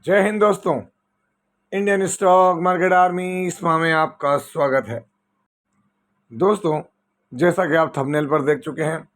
जय हिंद दोस्तों। Indian stock market army इसमा में आपका स्वागत है। दोस्तों, जैसा कि आप थंबनेल पर देख चुके हैं,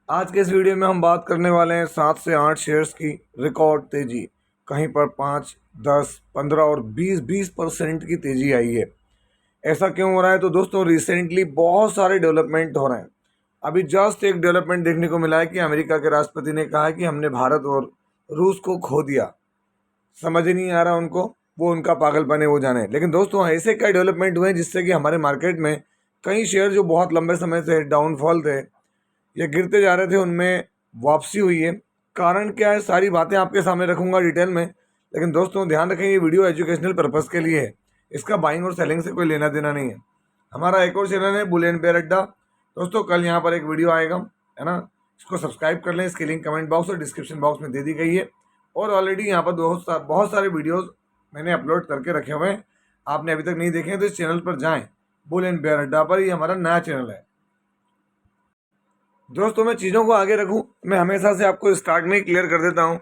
आज के इस वीडियो में हम बात करने वाले हैं 7 से 8 शेयर्स की रिकॉर्ड तेजी। कहीं पर 5, 10, 15 और 20% की तेजी आई है। ऐसा क्यों हो रहा है? तो दोस्तों, रिसेंटली बहुत सारे डेवलपमेंट हो रहे हैं। अभी जस्ट एक डेवलपमेंट देखने को मिला है कि अमेरिका के राष्ट्रपति ने कहा कि हमने भारत और रूस को खो दिया। समझ ही नहीं आ रहा उनको, वो उनका पागलपन है, वो जाने। लेकिन दोस्तों, ऐसे क्या डेवलपमेंट हुए जिससे कि हमारे मार्केट में कई शेयर जो बहुत लंबे समय से डाउनफॉल थे या गिरते जा रहे थे, उनमें वापसी हुई है। कारण क्या है, सारी बातें आपके सामने रखूंगा डिटेल में। लेकिन दोस्तों, ध्यान रखें, ये वीडियो एजुकेशनल पर्पज़ के लिए है। इसका बाइंग और सेलिंग से कोई लेना देना नहीं है। हमारा एक और चैनल है बुल एंड बेयर अड्डा। दोस्तों, कल यहाँ पर एक वीडियो आएगा, है ना। इसको सब्सक्राइब कर लें। इसकी लिंक कमेंट बॉक्स और डिस्क्रिप्शन बॉक्स में दे दी गई है। और ऑलरेडी यहाँ पर बहुत सारे वीडियोस मैंने अपलोड करके रखे हुए हैं। आपने अभी तक नहीं देखे हैं तो इस चैनल पर जाएं, बुल एंड बेयर अड्डा पर। ये हमारा नया चैनल है। दोस्तों, मैं चीज़ों को आगे रखूं, मैं हमेशा से आपको स्टार्ट में ही क्लियर कर देता हूं।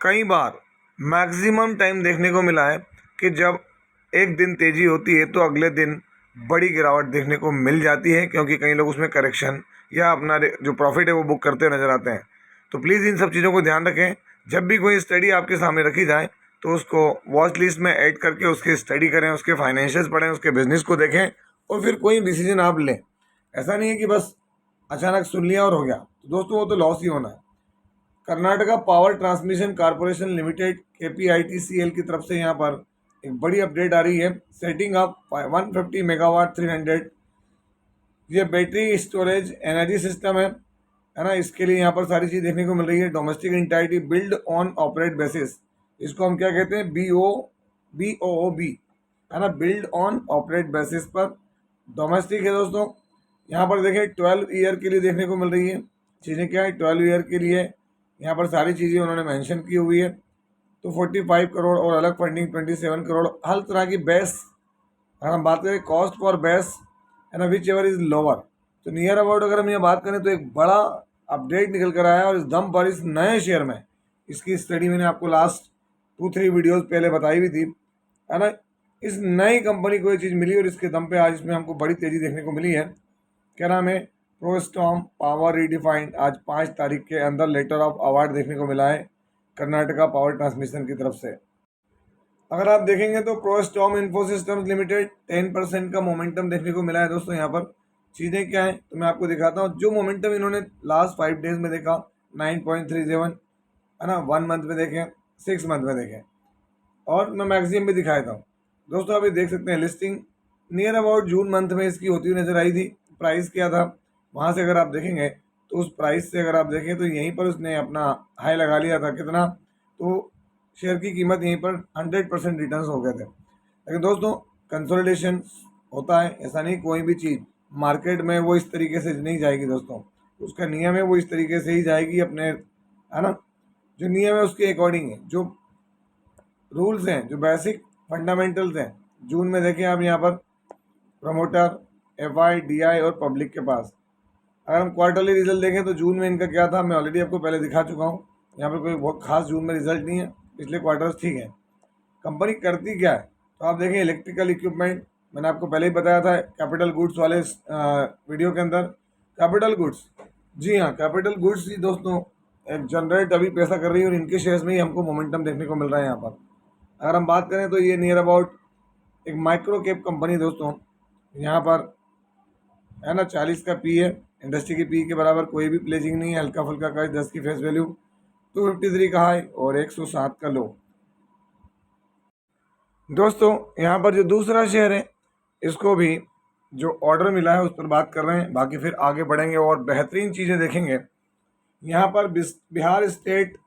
कई बार मैक्सिमम टाइम देखने को मिला है कि जब एक दिन तेज़ी होती है तो अगले दिन बड़ी गिरावट देखने को मिल जाती है, क्योंकि कई लोग उसमें करेक्शन या अपना जो प्रॉफिट है वो बुक करते हुए नज़र आते हैं। तो प्लीज़ इन सब चीज़ों को ध्यान रखें। जब भी कोई स्टडी आपके सामने रखी जाए तो उसको वॉच लिस्ट में ऐड करके उसकी स्टडी करें, उसके फाइनेंशियल्स पढ़ें, उसके बिजनेस को देखें और फिर कोई डिसीजन आप लें। ऐसा नहीं है कि बस अचानक सुन लिया और हो गया। तो दोस्तों, वो तो लॉस ही होना है। Karnataka power transmission corporation limited KPITCL की तरफ से यहाँ पर एक बड़ी अपडेट आ रही है। सेटिंग अप 150 मेगावाट 300, ये बैटरी स्टोरेज एनर्जी सिस्टम है ना। इसके लिए यहाँ पर सारी चीज़ देखने को मिल रही है। Domestic entity build on operate basis, इसको हम क्या कहते हैं, BOOB, है ना। बिल्ड ऑन ऑपरेट बेसिस पर डोमेस्टिक है दोस्तों। यहाँ पर देखें 12 ईयर के लिए देखने को मिल रही है। चीज़ें क्या है, 12 ईयर के लिए यहाँ पर सारी चीज़ें उन्होंने मेंशन की हुई है। तो 45 करोड़ और अलग फंडिंग 27 करोड़, हर तरह की बेस। अगर हम बात करें कॉस्ट फॉर बेस, है ना, विच एवर इज़ लोअर। तो नियर अबाउट अगर हम ये बात करें तो एक बड़ा अपडेट निकल कर आया। और इस दम पर इस नए शेयर में, इसकी स्टडी मैंने आपको लास्ट 2-3 वीडियोस पहले बताई भी थी, है ना। इस नई कंपनी को ये चीज़ मिली और इसके दम पे आज इसमें हमको बड़ी तेज़ी देखने को मिली है। क्या नाम है, प्रोस्टॉम पावर रीडिफाइंड। आज 5 तारीख के अंदर लेटर ऑफ अवार्ड देखने को मिला है कर्नाटका पावर ट्रांसमिशन की तरफ से। अगर आप देखेंगे तो प्रोस्टॉम इंफो सिस्टम्स लिमिटेड 10% का मोमेंटम देखने को मिला है दोस्तों। यहाँ पर चीज़ें क्या है तो मैं आपको दिखाता हूँ। जो मोमेंटम इन्होंने लास्ट 5 डेज में देखा 9.37, है ना। 1 मंथ में देखें, 6 मंथ में देखें, और मैं मैक्सिमम भी दिखाया था दोस्तों। अभी देख सकते हैं listing near about June month में इसकी होती हुई नजर आई थी। प्राइस क्या था वहाँ से अगर आप देखेंगे तो उस प्राइस से अगर आप देखें तो यहीं पर उसने अपना हाई लगा लिया था। कितना? तो शेयर की कीमत यहीं पर 100% रिटर्न हो गए थे। लेकिन दोस्तों, कंसोलिडेशन होता है, ऐसा नहीं कोई भी चीज़ मार्केट में वो इस तरीके से नहीं जाएगी दोस्तों। उसका नियम है वो इस तरीके से ही जाएगी अपने, है ना। जो नियम है उसके अकॉर्डिंग है, जो रूल्स हैं, जो बेसिक फंडामेंटल्स हैं। जून में देखें आप यहाँ पर प्रमोटर, FI, DI और पब्लिक के पास। अगर हम क्वार्टरली रिजल्ट देखें तो जून में इनका क्या था, मैं ऑलरेडी आपको पहले दिखा चुका हूँ। यहाँ पर कोई बहुत खास जून में रिजल्ट नहीं है, पिछले क्वार्टर्स ठीक है। कंपनी करती क्या है तो आप देखें, इलेक्ट्रिकल इक्विपमेंट, मैंने आपको पहले ही बताया था कैपिटल गुड्स वाले वीडियो के अंदर। कैपिटल गुड्स, जी हाँ, कैपिटल गुड्स ही दोस्तों एक जनरेट अभी पैसा कर रही है और इनके शेयर्स में ही हमको मोमेंटम देखने को मिल रहा है यहाँ पर। अगर हम बात करें तो ये नियर अबाउट एक माइक्रो कैप कंपनी दोस्तों। यहाँ पर, है ना, 40 का पी है। इंडस्ट्री की पी के बराबर कोई भी प्लेजिंग नहीं है। हल्का फुल्का का 10 की फेस वैल्यू, 253 का हाई और 107 का लो। दोस्तों, यहाँ पर जो दूसरा शेयर है इसको भी जो ऑर्डर मिला है उस पर बात कर रहे हैं। बाकी फिर आगे बढ़ेंगे और बेहतरीन चीज़ें देखेंगे। यहाँ पर Bihar state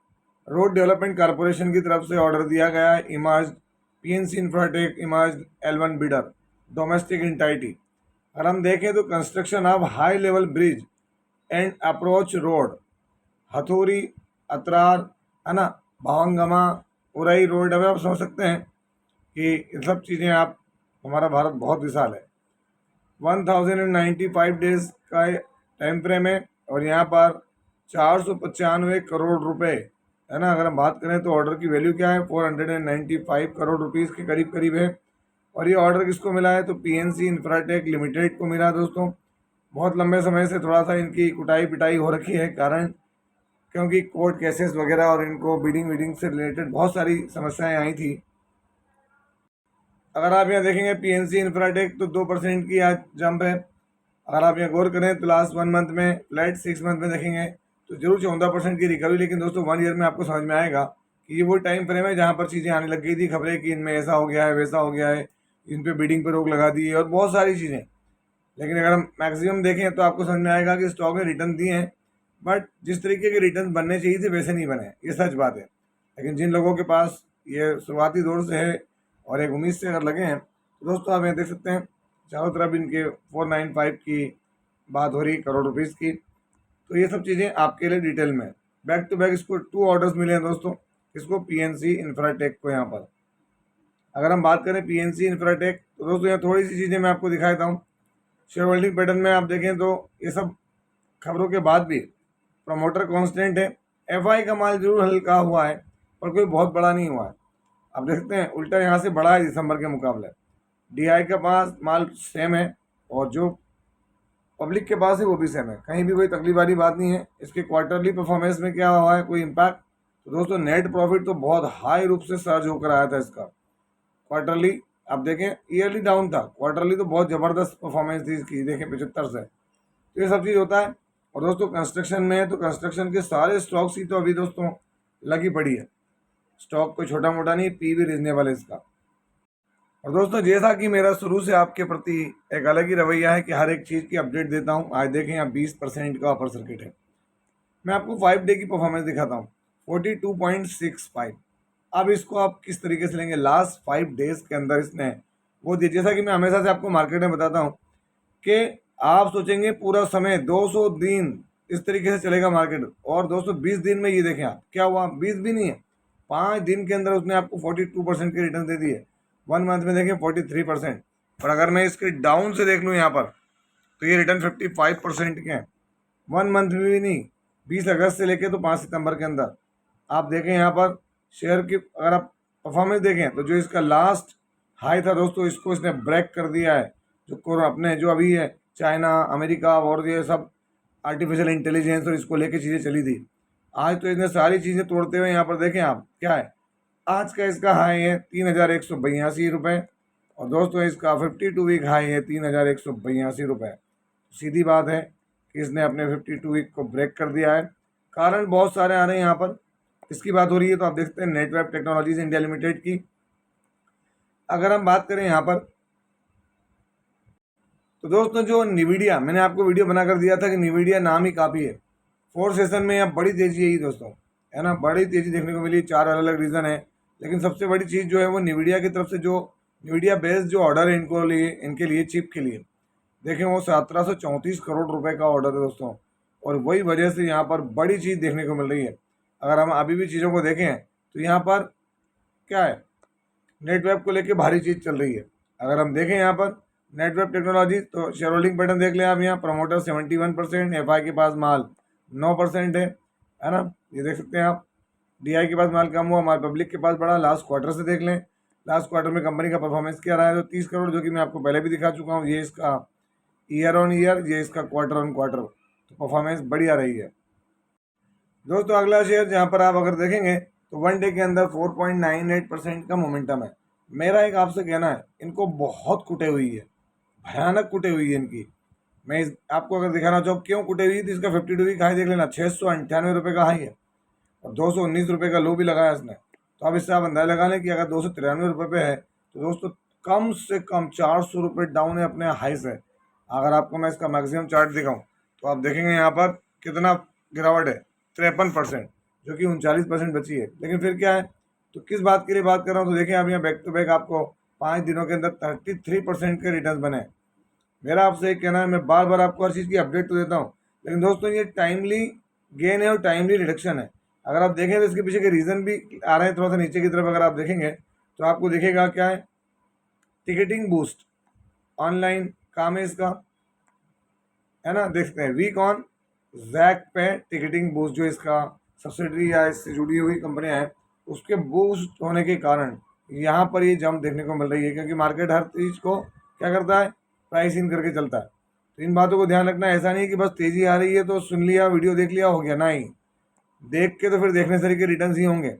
road development corporation की तरफ से ऑर्डर दिया गया है। Emerge PNC Infratech emerge L1 bidder, domestic entity. अगर हम देखें तो construction of high level bridge and approach road, Hathauri, Atrar, है ना, भावंगमा, उरई रोड। अब आप समझ सकते हैं कि ये सब चीज़ें आप, हमारा भारत बहुत विशाल है। 1095 डेज का टाइम फ्रेम है और यहाँ पर 495 करोड़ रुपए है ना। अगर हम बात करें तो ऑर्डर की वैल्यू क्या है, 495 करोड़ रुपीज़ के करीब करीब है। और ये ऑर्डर किसको मिला है, तो पीएनसी इंफ्राटेक लिमिटेड को मिला है दोस्तों। बहुत लंबे समय से थोड़ा सा इनकी कुटाई पिटाई हो रखी है, कारण क्योंकि कोर्ट केसेस वगैरह और इनको बिडिंग विडिंग से रिलेटेड बहुत सारी समस्याएं आई थी। अगर आप यहाँ देखेंगे पीएनसी इंफ्राटेक तो 2% की आज जंप है। अगर आप यहाँ गौर करें तो लास्ट 1 मंथ में, फ्लैट 6 मंथ में देखेंगे तो जरूर 14% की रिकवरी। लेकिन दोस्तों 1 ईयर में आपको समझ में आएगा कि ये वो टाइम फ्रेम है जहाँ पर चीज़ें आने लग गई थी, खबरें कि इनमें ऐसा हो गया है, वैसा हो गया है, इन पे बिडिंग पे रोक लगा दी है और बहुत सारी चीज़ें। लेकिन अगर हम मैक्सिमम देखें तो आपको समझ में आएगा कि स्टॉक ने रिटर्न दिए हैं, बट जिस तरीके के रिटर्न बनने चाहिए थे वैसे नहीं बने, ये सच बात है। लेकिन जिन लोगों के पास ये शुरुआती दौर से है और एक उम्मीद से अगर लगे हैं तो दोस्तों आप यहाँ देख सकते हैं चारों तरफ इनके 495 की बात हो रही, करोड़ रुपीज़ की। तो ये सब चीज़ें आपके लिए डिटेल में। बैक टू बैक इसको 2 ऑर्डर्स मिले हैं दोस्तों, इसको पीएनसी इंफ्राटेक को। यहाँ पर अगर हम बात करें पीएनसी इंफ्राटेक तो दोस्तों यहाँ थोड़ी सी चीज़ें मैं आपको दिखाता हूँ। शेयर होल्डिंग पैटर्न में आप देखें तो ये सब खबरों के बाद भी प्रमोटर कांस्टेंट है। एफआई का माल जरूर हल्का हुआ है पर कोई बहुत बड़ा नहीं हुआ है। आप देख सकते हैं उल्टा यहाँ से बढ़ा है दिसंबर के मुकाबले। डीआई के पास माल सेम है और जो पब्लिक के पास है वो भी सेम है, कहीं भी कोई तकलीफ वाली बात नहीं है। इसके क्वार्टरली परफॉर्मेंस में क्या हुआ है, कोई इम्पैक्ट, तो दोस्तों नेट प्रॉफिट तो बहुत हाई रूप से सर्ज होकर आया था इसका। क्वार्टरली आप देखें, ईयरली डाउन था, क्वार्टरली तो बहुत ज़बरदस्त परफॉर्मेंस थी इसकी, देखें 75 से। तो ये सब चीज़ होता है। और दोस्तों कंस्ट्रक्शन में है तो कंस्ट्रक्शन के सारे स्टॉक्स ही तो अभी दोस्तों लगी पड़ी है। स्टॉक कोई छोटा मोटा नहीं, पी भी रीजनेबल है इसका। और दोस्तों जैसा कि मेरा शुरू से आपके प्रति एक अलग ही रवैया है कि हर एक चीज़ की अपडेट देता हूँ। आज देखें यहाँ 20% का अपर सर्किट है। मैं आपको 5 डे की परफॉर्मेंस दिखाता हूँ, 42.65। अब इसको आप किस तरीके से लेंगे, लास्ट 5 डेज के अंदर इसने वो दिया। जैसा कि मैं हमेशा से आपको मार्केट में बताता हूँ कि आप सोचेंगे पूरा समय 200 दिन इस तरीके से चलेगा मार्केट, और दोस्तों 20 दिन में ये देखें आप क्या हुआ, 20 भी नहीं है, 5 दिन के अंदर उसने आपको 42% के रिटर्न दे दिए। 1 मंथ में देखें 43%। और अगर मैं इसके डाउन से देख लूँ यहाँ पर तो ये रिटर्न 55% के हैं। 1 मंथ में भी नहीं, 20 अगस्त से लेके तो 5 सितंबर के अंदर। आप देखें यहाँ पर शेयर की अगर आप परफॉर्मेंस देखें तो जो इसका लास्ट हाई था दोस्तों, इसको इसने ब्रेक कर दिया है। जो अपने जो अभी है चाइना, अमेरिका और ये सब आर्टिफिशियल इंटेलिजेंस और इसको लेके चीज़ें चली थी, आज तो इसने सारी चीज़ें तोड़ते हुए यहाँ पर देखें आप क्या है। आज का इसका हाई है 3182 रुपये, और दोस्तों इसका 52 वीक हाई है 3182 रुपये। सीधी बात है कि इसने अपने 52 वीक को ब्रेक कर दिया है। कारण बहुत सारे आ रहे हैं यहाँ पर। इसकी बात हो रही है तो आप देखते हैं नेटवेब टेक्नोलॉजीज इंडिया लिमिटेड की। अगर हम बात करें यहाँ पर तो दोस्तों जो निविडिया, मैंने आपको वीडियो बनाकर दिया था कि निविडिया नाम ही काफ़ी है। 4 सेशन में यहाँ बड़ी तेज़ी है दोस्तों, है ना, बड़ी तेज़ी देखने को मिली। 4 अलग अलग रीज़न है, लेकिन सबसे बड़ी चीज़ जो है वो निविडिया की तरफ से जो निविडिया बेस्ड जो ऑर्डर है इनके लिए चिप के लिए देखें वो 1734 करोड़ रुपए का ऑर्डर है दोस्तों। और वही वजह से यहाँ पर बड़ी चीज़ देखने को मिल रही है। अगर हम अभी भी चीज़ों को देखें तो यहाँ पर क्या है, नेटवेब को लेके भारी चीज़ चल रही है। अगर हम देखें यहाँ पर नेटवेब टेक्नोलॉजी तो शेयर होल्डिंग पैटर्न देख लें आप। यहाँ प्रमोटर 71%, एफआई के पास माल 9% है ना, ये देख सकते हैं आप। डीआई के पास माल कम हुआ, माल पब्लिक के पास बढ़ा। लास्ट क्वार्टर से देख लें, लास्ट क्वार्टर में कंपनी का परफॉर्मेंस क्या रहा है, तो 30 करोड़, जो कि मैं आपको पहले भी दिखा चुका हूँ। ये इसका ईयर ऑन ईयर, ये इसका क्वार्टर ऑन क्वार्टर, तो परफॉर्मेंस बढ़िया रही है दोस्तों। अगला शेयर जहाँ पर आप अगर देखेंगे तो 1 डे के अंदर 4.98% का मोमेंटम है। मेरा एक आपसे कहना है, इनको बहुत कुटे हुई है, भयानक कुटे हुई है इनकी। आपको अगर दिखाना चाहूँ क्यों कुटे हुई है, तो इसका 52 वीक हाई देख लेना, 698 रुपये का हाई है और 219 रुपये का लो भी लगाया इसने। तो अब इससे आप अंदाजा लगा लें कि अगर 293 रुपये पे है तो दोस्तों कम से कम 400 रुपये डाउन है अपने हाई से। अगर आपको मैं इसका मैक्सिमम चार्ट दिखाऊं तो आप देखेंगे यहाँ पर कितना गिरावट है, 53%, जो कि 39% बची है। लेकिन फिर क्या है, तो किस बात के लिए बात कर रहा हूँ, तो देखिए आप यहाँ बैक टू बैक आपको 5 दिनों के अंदर 33% के रिटर्न बने। मेरा आपसे एक कहना है, मैं बार बार आपको हर चीज़ की अपडेट तो देता हूँ, लेकिन दोस्तों ये टाइमली गेन है और टाइमली रिडक्शन है। अगर आप देखें तो इसके पीछे के रीज़न भी आ रहे हैं थोड़ा सा नीचे की तरफ। अगर आप देखेंगे तो आपको दिखेगा क्या है, टिकटिंग बूस्ट, ऑनलाइन काम है इसका, है ना, देखते हैं वीक ऑन जैक पे टिकटिंग बूस्ट जो इसका सब्सिडरी या इससे जुड़ी हुई कंपनियां हैं, उसके बूस्ट होने के कारण यहाँ पर ये जंप देखने को मिल रही है, क्योंकि मार्केट हर चीज़ को क्या करता है, प्राइस इन करके चलता है। तो इन बातों को ध्यान रखना। ऐसा नहीं कि बस तेज़ी आ रही है तो सुन लिया, वीडियो देख लिया, हो गया, नहीं। देख के तो फिर देखने से के रिटर्न ही होंगे।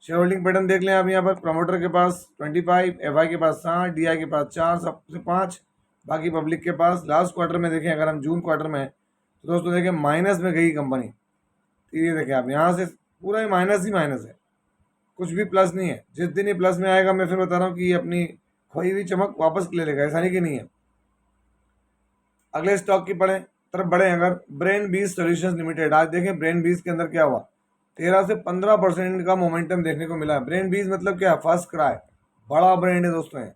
शेयर होल्डिंग पैटर्न देख लें आप यहाँ पर। प्रमोटर के पास 25, एफआई के पास 60, डीआई के पास 4, सबसे 5, बाकी पब्लिक के पास। लास्ट क्वार्टर में देखें, अगर हम जून क्वार्टर में तो दोस्तों देखें माइनस में गई कंपनी। तो ये देखें आप, यहाँ से पूरा ही माइनस है, कुछ भी प्लस नहीं है। जिस दिन ये प्लस में आएगा, मैं फिर बता रहा हूँ कि ये अपनी खोई हुई चमक वापस ले लेगा, ऐसा नहीं कि नहीं है। अगले स्टॉक की तरफ बढ़े अगर, ब्रेन बीज सॉल्यूशंस लिमिटेड। आज देखें ब्रेन बीज के अंदर क्या हुआ, 13 से 15% का मोमेंटम देखने को मिला है। ब्रेन बीज मतलब क्या, फर्स्ट क्राई, बड़ा ब्रांड है दोस्तों है।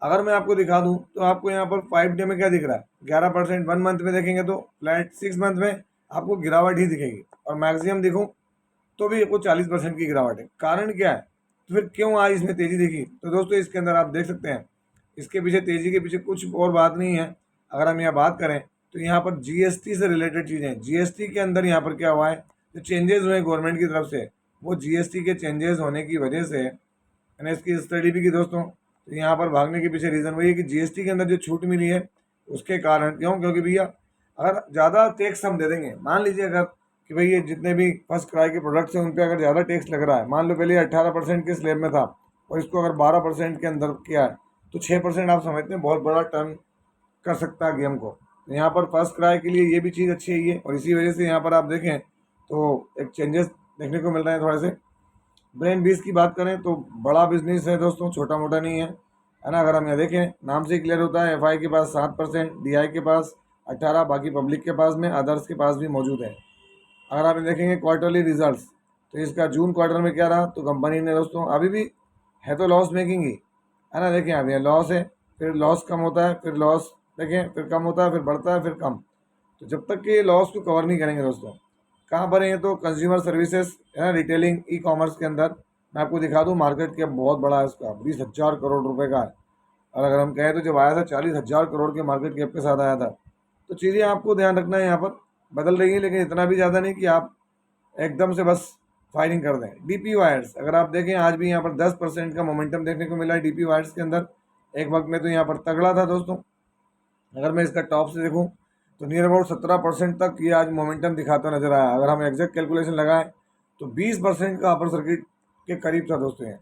अगर मैं आपको दिखा दूं तो आपको यहाँ पर 5 डे में क्या दिख रहा है, 11%। 1 मंथ में देखेंगे तो फ्लैट, 6 मंथ में आपको गिरावट ही दिखेगी, और मैक्सिमम दिखूं तो भी आपको 40% की गिरावट है। कारण क्या है, तो फिर क्यों आज इसमें तेजी दिखी? तो दोस्तों इसके अंदर आप देख सकते हैं, इसके पीछे तेजी के पीछे कुछ और बात नहीं है। अगर हम यहाँ बात करें तो यहाँ पर जीएसटी से रिलेटेड चीज़ें, जीएसटी के अंदर यहाँ पर क्या हुआ है, जो चेंजेस हुए गवर्नमेंट की तरफ से, वो जीएसटी के चेंजेस होने की वजह से, मैंने इसकी स्टडी भी की दोस्तों। तो यहाँ पर भागने के पीछे रीज़न वही है कि जीएसटी के अंदर जो छूट मिली है उसके कारण। क्यों? क्योंकि भैया अगर ज़्यादा टैक्स हम दे देंगे, मान लीजिए अगर कि भाई ये जितने भी फर्स्ट क्राई के प्रोडक्ट्स हैं उन पर अगर ज़्यादा टैक्स लग रहा है, मान लो पहले 18% के स्लैब में था और इसको अगर 12% के अंदर किया है, तो 6% आप समझते हैं बहुत बड़ा टर्न कर सकता है गेम को। तो यहाँ पर फर्स्ट क्राई के लिए ये भी चीज़ अच्छी है, और इसी वजह से यहाँ पर आप देखें तो एक चेंजेस देखने को मिल रहे हैं थोड़े से। ब्रेन बीस की बात करें तो बड़ा बिजनेस है दोस्तों, छोटा मोटा नहीं है ना। अगर हम यहाँ देखें, नाम से क्लियर होता है, एफआई के पास 7%, डीआई के पास 18, बाकी पब्लिक के पास में, अदर्स के पास भी मौजूद है। अगर आप देखेंगे क्वार्टरली रिजल्ट्स, तो इसका जून क्वार्टर में क्या रहा, तो कंपनी ने दोस्तों अभी भी है तो लॉस मेकिंग ही है ना। देखें अभी लॉस है, फिर लॉस कम होता है, फिर लॉस देखें, फिर कम होता है, फिर बढ़ता है, फिर कम। तो जब तक कि ये लॉस को कवर नहीं करेंगे दोस्तों, कहाँ पर है, तो कंज्यूमर सर्विसेज है ना, रिटेलिंग, ई कॉमर्स के अंदर। मैं आपको दिखा दूँ, मार्केट कैप बहुत बड़ा है इसका, 20,000 करोड़ रुपए का है। और अगर हम कहें तो जब आया था 40,000 करोड़ के मार्केट कैप के साथ आया था। तो चीज़ें आपको ध्यान रखना है, यहाँ पर बदल रही है, लेकिन इतना भी ज़्यादा नहीं कि आप एकदम से बस फायरिंग कर दें। डीपी वायर्स अगर आप देखें, आज भी यहाँ पर 10% का मोमेंटम देखने को मिला है डीपी वायर्स के अंदर। एक वक्त में तो यहाँ पर तगड़ा था दोस्तों। अगर मैं इसका टॉप से देखूँ तो नियर अबाउट 17% तक ये आज मोमेंटम दिखाता नजर आया। अगर हम एग्जैक्ट कैलकुलेशन लगाएं तो 20% का अपर सर्किट के करीब था दोस्तों। ये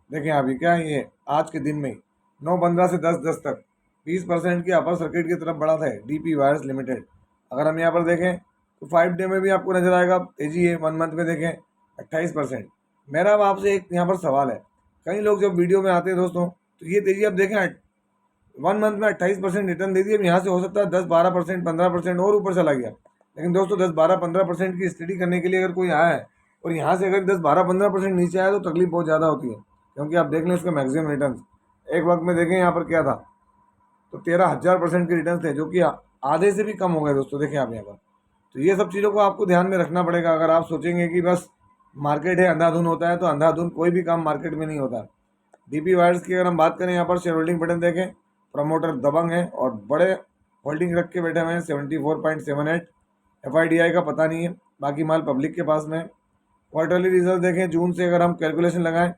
देखें अभी क्या है, ये आज के दिन में 9:15 से 10:10 तक 20% के अपर सर्किट की तरफ बढ़ा था डीपी वायर्स लिमिटेड। अगर हम यहाँ पर देखें तो 5 डे में भी आपको नजर आएगा तेजी है। 1 मंथ में देखें 28%। मेरा अब आपसे एक यहाँ पर सवाल है, कई लोग जब वीडियो में आते हैं दोस्तों तो ये तेजी आप देखें 1 मंथ में 28% रिटर्न दे दिए। अब यहाँ से हो सकता है 10-12%, 15% और ऊपर चला गया, लेकिन दोस्तों 10-12-15% की स्टडी करने के लिए अगर कोई आया है और यहाँ से अगर 10-12-15% नीचे आया तो तकलीफ बहुत ज़्यादा होती है। क्योंकि आप देख लें इसका मैक्सिमम रिटर्न एक वक्त में देखें यहाँ पर क्या था, तो 13,000% के रिटर्न थे, जो कि आधे से भी कम हो गए दोस्तों। देखें आप यहाँ पर, तो ये सब चीज़ों को आपको ध्यान में रखना पड़ेगा। अगर आप सोचेंगे कि बस मार्केट है अंधाधुन होता है, तो अंधाधुन कोई भी काम मार्केट में नहीं होता। डीपी वायर्स की अगर हम बात करें, यहाँ पर शेयर होल्डिंग पैटर्न देखें, प्रमोटर दबंग है और बड़े होल्डिंग रख के बैठे हुए हैं 74.78। एफआईडीआई का पता नहीं है, बाकी माल पब्लिक के पास में है। क्वार्टरली रिजल्ट देखें, जून से अगर हम कैलकुलेशन लगाएं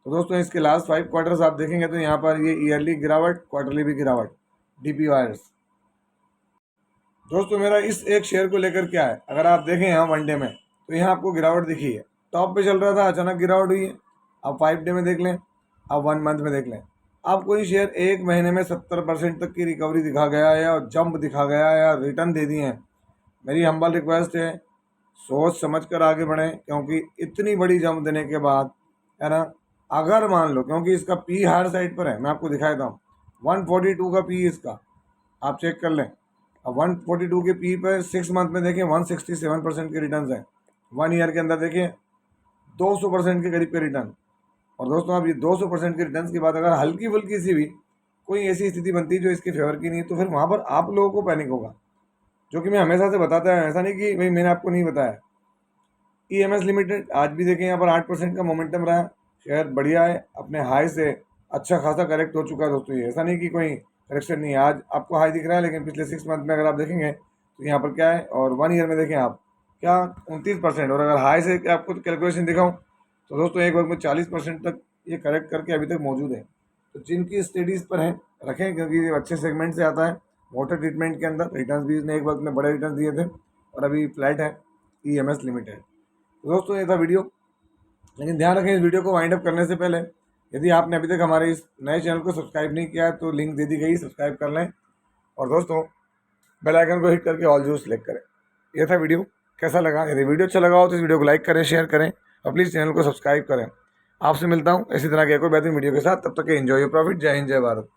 तो दोस्तों इसके लास्ट 5 क्वार्टर्स आप देखेंगे तो यहाँ पर ये ईयरली गिरावट, क्वार्टरली भी गिरावट डीपी वायर्स। दोस्तों मेरा इस एक शेयर को लेकर क्या है, अगर आप देखें यहाँ 1 डे में तो यहाँ आपको गिरावट दिखी है, टॉप पे चल रहा था, अचानक गिरावट हुई है। आप 5 डे में देख लें, आप 1 मंथ में देख लें, आप कोई शेयर एक महीने में 70% तक की रिकवरी दिखा गया है या जंप दिखा गया है या रिटर्न दे दिए हैं। मेरी हम्बल रिक्वेस्ट है, सोच समझ कर आगे बढ़ें, क्योंकि इतनी बड़ी जंप देने के बाद है ना, अगर मान लो, क्योंकि इसका पी हायर साइड पर है, मैं आपको दिखाया था 142 का पी इसका, आप चेक कर लें। अब 142 के पी पर 6 मंथ में देखें 167% के रिटर्न हैं। 1 ईयर के अंदर देखें 200% के करीब के रिटर्न। और दोस्तों अब ये 200% के रिटर्न की बात अगर हल्की फुल्की सी भी कोई ऐसी स्थिति बनती है जो इसके फेवर की नहीं, तो फिर वहाँ पर आप लोगों को पैनिक होगा, जो कि मैं हमेशा से बताता है। ऐसा नहीं कि भाई मैंने आपको नहीं बताया। ईएमएस लिमिटेड आज भी देखें यहाँ पर 8% का मोमेंटम रहा, शेयर बढ़िया है, अपने हाई से अच्छा खासा करेक्ट हो चुका है दोस्तों। ये ऐसा नहीं कि कोई करेक्शन नहीं है, आज आपको हाई दिख रहा है, लेकिन पिछले 6 मंथ में अगर आप देखेंगे तो यहाँ पर क्या है, और 1 ईयर में देखें आप क्या 29%, और अगर हाई से आपको कैलकुलेशन दिखाऊं तो दोस्तों एक वक्त में 40% तक ये करेक्ट करके अभी तक मौजूद है। तो जिनकी स्टडीज़ पर हैं रखें, क्योंकि ये अच्छे सेगमेंट से आता है। वाटर ट्रीटमेंट के अंदर रिटर्न भी इसने एक वक्त में बड़े रिटर्न दिए थे और अभी फ्लैट है, EMS लिमिटेड। तो दोस्तों ये था वीडियो, लेकिन ध्यान रखें इस वीडियो को वाइंड अप करने से पहले यदि आपने अभी तक हमारे इस नए चैनल को सब्सक्राइब नहीं किया है तो लिंक दे दी गई, सब्सक्राइब कर लें। और दोस्तों बेल आइकन को हिट करके ऑल जरूर सेलेक्ट करें। यह था वीडियो, कैसा लगा? यदि वीडियो अच्छा लगा हो तो इस वीडियो को लाइक करें, शेयर करें और प्लीज़ चैनल को सब्सक्राइब करें। आपसे मिलता हूँ इसी तरह के कोई बेहतरीन वीडियो के साथ, तब तक के एंजॉय योर प्रॉफिट। जय हिंद, जय भारत।